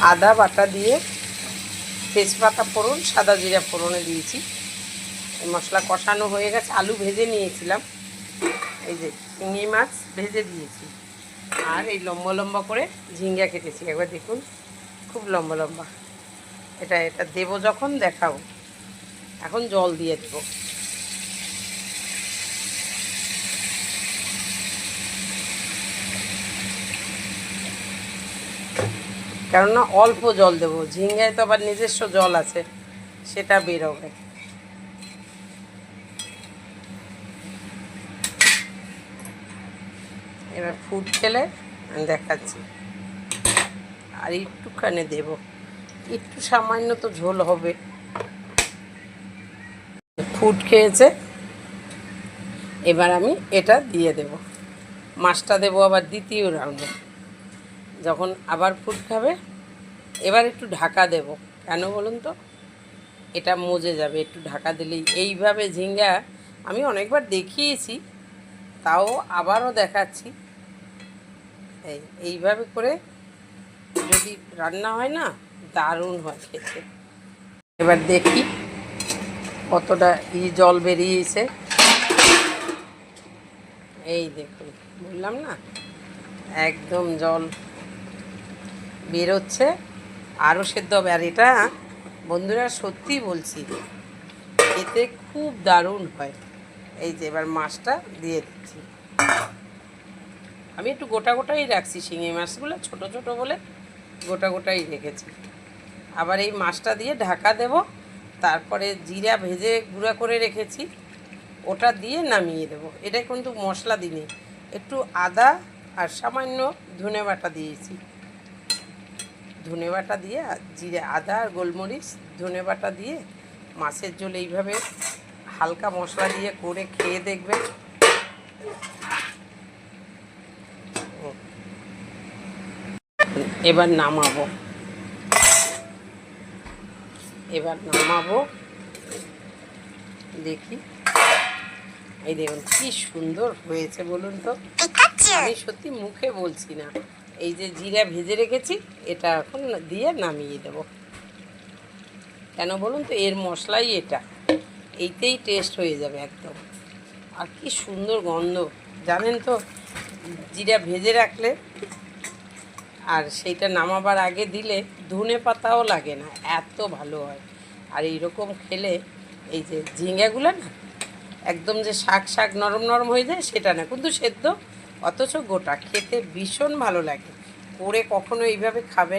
আদা বাটা দিয়ে তেজপাতা ফোড়ন, সাদা জিরা ফোড়নে দিয়েছি। মশলা কষানো হয়ে গেছে, আলু ভেজে নিয়েছিলাম, এই যে চিংড়ি মাছ ভেজে দিয়েছি, আর এই লম্বা লম্বা করে ঝিঙ্গা কেটেছি। একবার দেখুন, খুব লম্বা লম্বা। এটা দেবো যখন দেখাবো। এখন জল দিয়ে দেবো। কেননা অল্প জল দেবো, ঝিঙ্গায় তো আবার নিজস্ব জল আছে, সেটা বেরোবে। এবার ফুট খেলে আমি দেখাচ্ছি। আর একটুখানি দেব, একটু সামান্য তো ঝোল হবে। ফুট খেয়েছে, এবার আমি এটা দিয়ে দেব। মাছটা দেবো আবার দ্বিতীয় রাউন্ডে, যখন আবার ফুট খাবে। এবার একটু ঢাকা দেব, কেন বলুন তো, এটা মজে যাবে একটু ঢাকা দিলেই। এইভাবে ঝিঙ্গা আমি অনেকবার দেখিয়েছি, তাও আবারও দেখাচ্ছি। এইভাবে করে যদি রান্না হয় না, দারুণ হয় খেতে। এবার দেখি কতটা জল বেরিয়েছে। এই দেখুন, বললাম না, একদম জল বেরোচ্ছে, আরও সেদ্ধ হবে। আর এটা বন্ধুরা সত্যি বলছি, খেতে খুব দারুণ হয়। এই যে এবার মাছটা দিয়ে দিচ্ছি। আমি একটু গোটা গোটাই রাখছি, শিঙি মাছগুলো ছোট ছোট বলে গোটা গোটাই রেখেছি। আবার এই মাছটা দিয়ে ঢাকা দেব, তারপরে জিরা ভেজে গুঁড়া করে রেখেছি, ওটা দিয়ে নামিয়ে দেবো। এটা কিন্তু মশলা দিইনি, একটু আদা আর সামান্য ধনে বাটা দিয়েছি। ধনে বাটা দিয়ে জিরে, আদা আর গোলমরিচ, ধনে বাটা দিয়ে মাছের ঝোল এইভাবে হালকা মশলা দিয়ে করে খেয়ে দেখবেন। এবার নামাবো, দেখি। এই দেখুন কি সুন্দর হয়েছে বলুন তো, আমি সত্যি মুখে বলছি না। এই যে জিরা ভেজে রেখেছি, এটা এখন দিয়ে নামিয়ে দেব। কেন বলুন তো, এর মশলাই এটা, এইতেই টেস্ট হয়ে যাবে একদম। আর কি সুন্দর গন্ধ জানেন তো, জিরা ভেজে রাখলে আর সেইটা নামাবার আগে দিলে ধনে পাতাও লাগে না, এত ভালো হয়। আর এইরকম খেলে এই যে ঝিঙ্গাগুলো না, একদম যে শাক শাক নরম নরম হয়ে যায় সেটা না, কিন্তু সেদ্ধ, অথচ গোটা, খেতে ভীষণ ভালো লাগে। করে কখনো এইভাবে খাবেন।